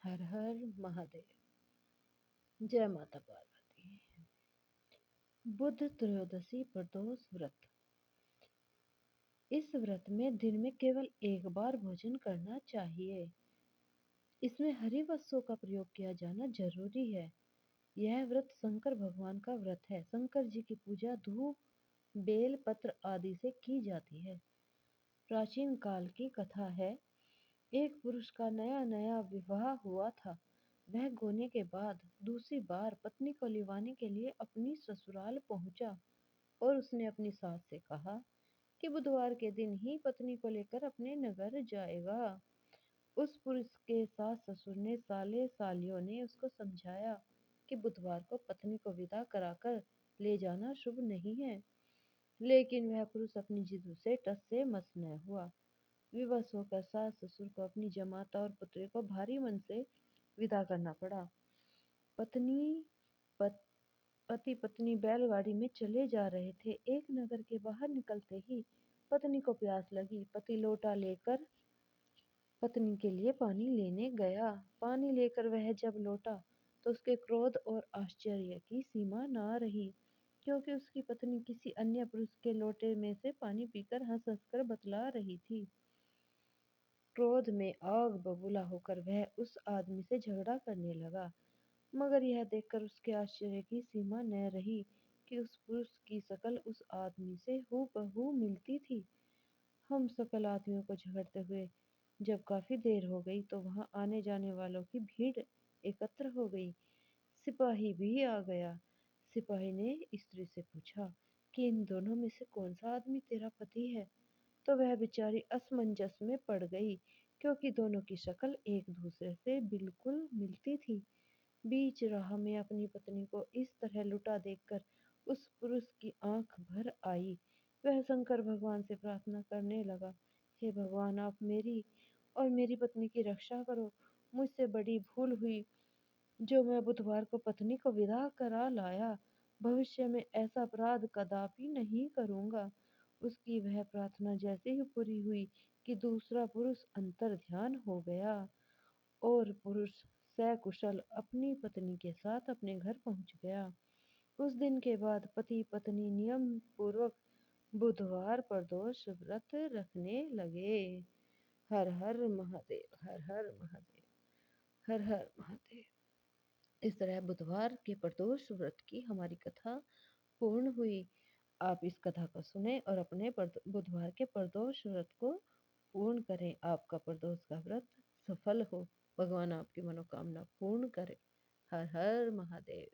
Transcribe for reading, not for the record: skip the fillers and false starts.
हर हर महादेव। जय माता पार्वती। बुध त्रयोदशी प्रदोष व्रत। इस व्रत में दिन में केवल एक बार भोजन करना चाहिए। इसमें हरी वस्तुओं का प्रयोग किया जाना जरूरी है। यह व्रत शंकर भगवान का व्रत है। शंकर जी की पूजा धूप, बेल पत्र आदि से की जाती है। प्राचीन काल की कथा है। एक पुरुष का नया नया विवाह हुआ था। वह गोने के बाद दूसरी बार पत्नी को लिवाने के लिए अपनी ससुराल पहुंचा और उसने अपनी सास से कहा कि बुधवार के दिन ही पत्नी को लेकर अपने नगर जाएगा। उस पुरुष के सास ससुर ने साले सालियों ने उसको समझाया कि बुधवार को पत्नी को विदा कराकर ले जाना शुभ नहीं है, लेकिन वह पुरुष अपनी जिद से टस से मस न हुआ। विवश होकर सास ससुर को अपनी जमाता और पुत्री को भारी मन से विदा करना पड़ा। पत्नी पत, पति पत्नी बैलगाड़ी में चले जा रहे थे। एक नगर के बाहर निकलते ही पत्नी को प्यास लगी। पति लोटा लेकर पत्नी के लिए पानी लेने गया। पानी लेकर वह जब लौटा तो उसके क्रोध और आश्चर्य की सीमा ना रही, क्योंकि उसकी पत्नी किसी अन्य पुरुष के लोटे में से पानी पीकर हंस हंस कर बतला रही थी। क्रोध में आग बबूला होकर वह उस आदमी से झगड़ा करने लगा, मगर यह देखकर उसके आश्चर्य की सीमा न रही कि उस पुरुष की शकल उस आदमी से हूबहू मिलती थी। हम सकल आदमियों को झगड़ते हुए जब काफी देर हो गई तो वहां आने जाने वालों की भीड़ एकत्र हो गई। सिपाही भी आ गया। सिपाही ने स्त्री से पूछा कि इन दोनों में से कौन सा आदमी तेरा पति है? तो वह बेचारी असमंजस में पड़ गई, क्योंकि दोनों की शक्ल एक दूसरे से बिल्कुल मिलती थी। बीच राह में अपनी पत्नी को इस तरह लुटा देखकर उस पुरुष की आंख भर आई। वह शंकर भगवान से प्रार्थना करने लगा, हे भगवान, आप मेरी और मेरी पत्नी की रक्षा करो। मुझसे बड़ी भूल हुई जो मैं बुधवार को पत्नी को विदा करा लाया। भविष्य में ऐसा अपराध कदापि नहीं करूंगा। उसकी वह प्रार्थना जैसे ही पूरी हुई कि दूसरा पुरुष अंतर ध्यान हो गया और पुरुष सकुशल अपनी पत्नी के साथ अपने घर पहुंच गया। उस दिन के बाद पति पत्नी नियम पूर्वक बुधवार प्रदोष व्रत रखने लगे। हर हर महादेव, हर हर महादेव, हर हर महादेव। इस तरह बुधवार के प्रदोष व्रत की हमारी कथा पूर्ण हुई। आप इस कथा को सुने और अपने बुधवार के प्रदोष व्रत को पूर्ण करें। आपका प्रदोष का व्रत सफल हो। भगवान आपकी मनोकामना पूर्ण करे। हर हर महादेव।